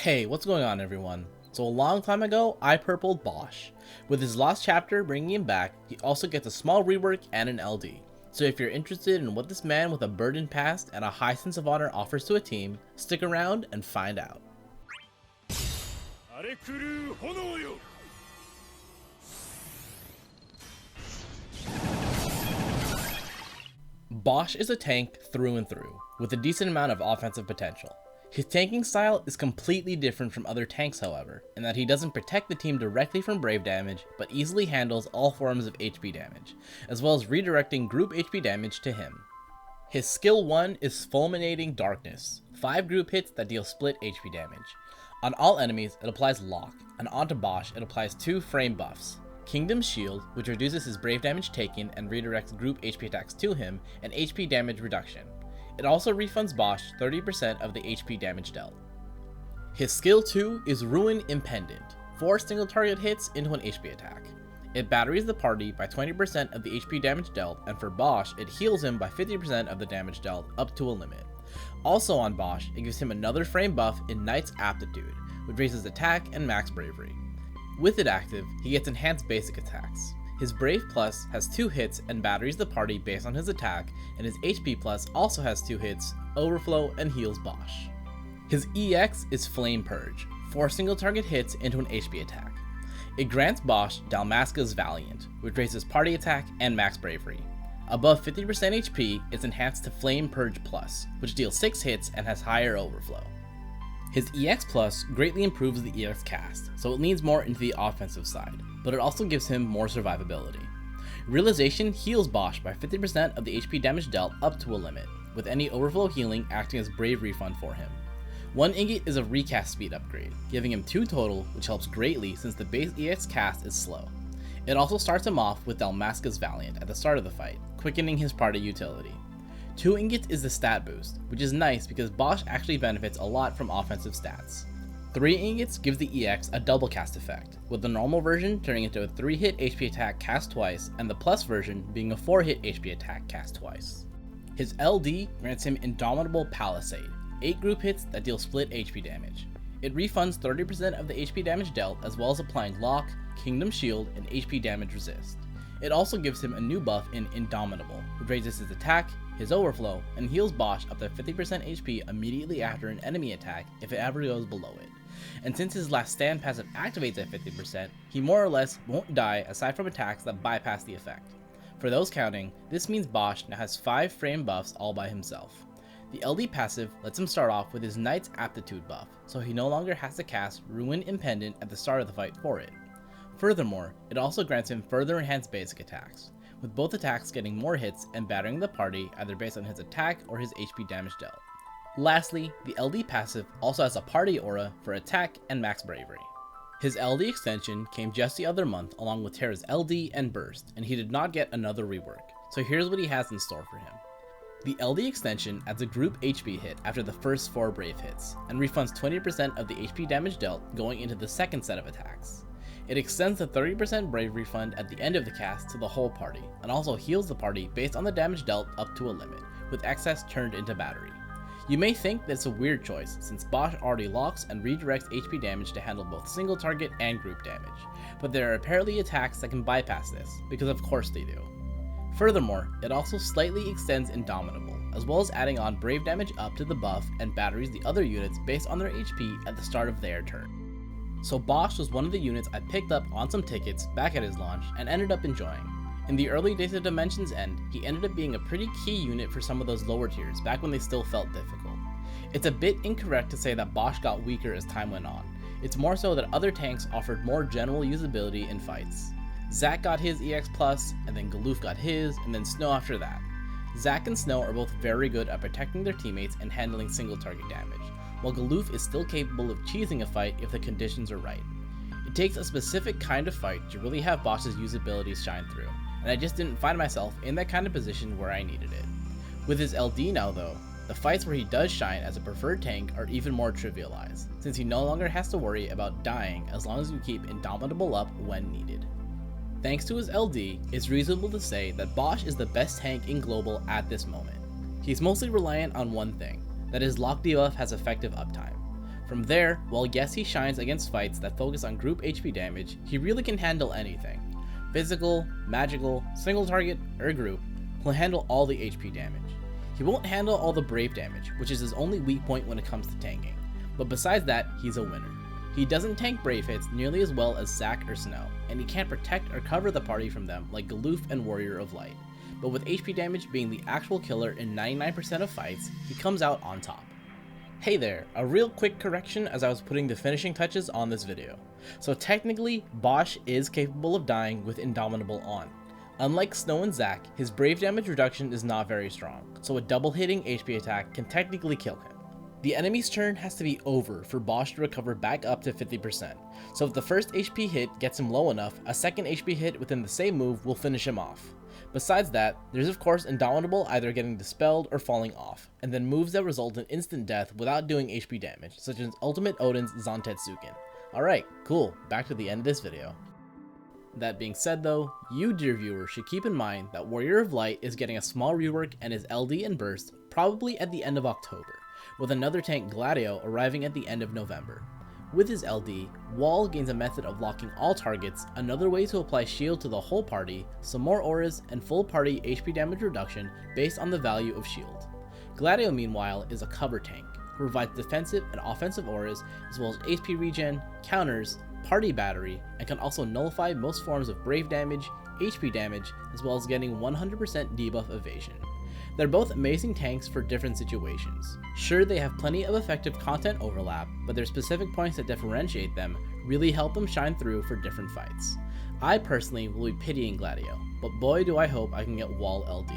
Hey, what's going on everyone? So a long time ago, I purpled Basch. With his last chapter bringing him back, he also gets a small rework and an LD. So if you're interested in what this man with a burdened past and a high sense of honor offers to a team, stick around and find out. Basch is a tank through and through, with a decent amount of offensive potential. His tanking style is completely different from other tanks however, in that he doesn't protect the team directly from brave damage, but easily handles all forms of HP damage, as well as redirecting group HP damage to him. His skill 1 is Fulminating Darkness, 5 group hits that deal split HP damage. On all enemies it applies Lock, and onto Basch it applies 2 frame buffs. Kingdom Shield, which reduces his brave damage taken and redirects group HP attacks to him, and HP damage reduction. It also refunds Basch 30% of the HP damage dealt. His skill 2 is Ruin Impendant, 4 single target hits into an HP attack. It batteries the party by 20% of the HP damage dealt, and for Basch, it heals him by 50% of the damage dealt up to a limit. Also on Basch, it gives him another frame buff in Knight's Aptitude, which raises attack and max bravery. With it active, he gets enhanced basic attacks. His Brave Plus has 2 hits and batteries the party based on his attack, and his HP Plus also has 2 hits, Overflow, and heals Basch. His EX is Flame Purge, 4 single target hits into an HP attack. It grants Basch Dalmasca's Valiant, which raises party attack and max bravery. Above 50% HP, it's enhanced to Flame Purge Plus, which deals 6 hits and has higher Overflow. His EX Plus greatly improves the EX cast, so it leans more into the offensive side, but it also gives him more survivability. Realization heals Basch by 50% of the HP damage dealt up to a limit, with any overflow healing acting as brave refund for him. 1 ingot is a recast speed upgrade, giving him 2 total, which helps greatly since the base EX cast is slow. It also starts him off with Dalmasca's Valiant at the start of the fight, quickening his party utility. 2 ingots is the stat boost, which is nice because Basch actually benefits a lot from offensive stats. 3 ingots gives the EX a double cast effect, with the normal version turning into a 3-hit HP attack cast twice, and the plus version being a 4-hit HP attack cast twice. His LD grants him Indomitable Palisade, 8 group hits that deal split HP damage. It refunds 30% of the HP damage dealt, as well as applying Lock, Kingdom Shield, and HP damage resist. It also gives him a new buff in Indomitable, which raises his attack, his overflow, and heals Basch up to 50% HP immediately after an enemy attack if it ever goes below it. And since his last stand passive activates at 50%, he more or less won't die aside from attacks that bypass the effect. For those counting, this means Basch now has 5 frame buffs all by himself. The LD passive lets him start off with his Knight's Aptitude buff, so he no longer has to cast Ruin Impendant at the start of the fight for it. Furthermore, it also grants him further enhanced basic attacks, with both attacks getting more hits and battering the party either based on his attack or his HP damage dealt. Lastly, the LD passive also has a party aura for attack and max bravery. His LD extension came just the other month along with Terra's LD and Burst, and he did not get another rework, so here's what he has in store for him. The LD extension adds a group HP hit after the first 4 brave hits, and refunds 20% of the HP damage dealt going into the second set of attacks. It extends the 30% brave refund at the end of the cast to the whole party, and also heals the party based on the damage dealt up to a limit, with excess turned into battery. You may think that it's a weird choice, since Basch already locks and redirects HP damage to handle both single target and group damage, but there are apparently attacks that can bypass this, because of course they do. Furthermore, it also slightly extends Indomitable, as well as adding on brave damage up to the buff and batteries the other units based on their HP at the start of their turn. So Basch was one of the units I picked up on some tickets back at his launch and ended up enjoying. In the early days of Dimension's End, he ended up being a pretty key unit for some of those lower tiers back when they still felt difficult. It's a bit incorrect to say that Basch got weaker as time went on. It's more so that other tanks offered more general usability in fights. Zac got his EX Plus, and then Galoof got his, and then Snow after that. Zac and Snow are both very good at protecting their teammates and handling single target damage, while Galoof is still capable of cheesing a fight if the conditions are right. It takes a specific kind of fight to really have Basch's usability shine through, and I just didn't find myself in that kind of position where I needed it. With his LD now though, the fights where he does shine as a preferred tank are even more trivialized, since he no longer has to worry about dying as long as you keep Indomitable up when needed. Thanks to his LD, it's reasonable to say that Basch is the best tank in Global at this moment. He's mostly reliant on one thing, that his lock debuff has effective uptime. From there, while yes he shines against fights that focus on group HP damage, he really can handle anything. Physical, magical, single target, or group, he'll handle all the HP damage. He won't handle all the brave damage, which is his only weak point when it comes to tanking, but besides that, he's a winner. He doesn't tank brave hits nearly as well as Zac or Snow, and he can't protect or cover the party from them like Galoof and Warrior of Light, but with HP damage being the actual killer in 99% of fights, he comes out on top. Hey there, a real quick correction as I was putting the finishing touches on this video. So technically, Basch is capable of dying with Indomitable on. Unlike Snow and Zac, his brave damage reduction is not very strong, so a double hitting HP attack can technically kill him. The enemy's turn has to be over for Basch to recover back up to 50%, so if the first HP hit gets him low enough, a second HP hit within the same move will finish him off. Besides that, there's of course Indomitable either getting dispelled or falling off, and then moves that result in instant death without doing HP damage, such as Ultimate Odin's Zantetsuken. Alright, cool, back to the end of this video. That being said though, you dear viewer should keep in mind that Warrior of Light is getting a small rework and his LD and burst probably at the end of October, with another tank Gladio arriving at the end of November. With his LD, Wall gains a method of locking all targets, another way to apply shield to the whole party, some more auras, and full party HP damage reduction based on the value of shield. Gladio meanwhile is a cover tank, who provides defensive and offensive auras as well as HP regen, counters, party battery, and can also nullify most forms of brave damage, HP damage, as well as getting 100% debuff evasion. They're both amazing tanks for different situations. Sure, they have plenty of effective content overlap, but their specific points that differentiate them really help them shine through for different fights. I personally will be pitying Gladio, but boy do I hope I can get Wall LD.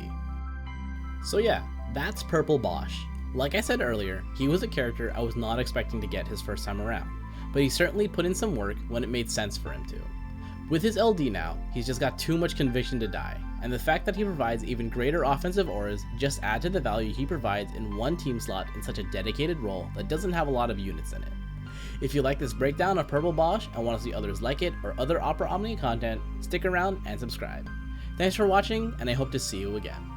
So yeah, that's Purple Basch. Like I said earlier, he was a character I was not expecting to get his first time around, but he certainly put in some work when it made sense for him to. With his LD now, he's just got too much conviction to die, and the fact that he provides even greater offensive auras just add to the value he provides in one team slot in such a dedicated role that doesn't have a lot of units in it. If you like this breakdown of Purple Basch and want to see others like it or other Opera Omni content, stick around and subscribe. Thanks for watching, and I hope to see you again.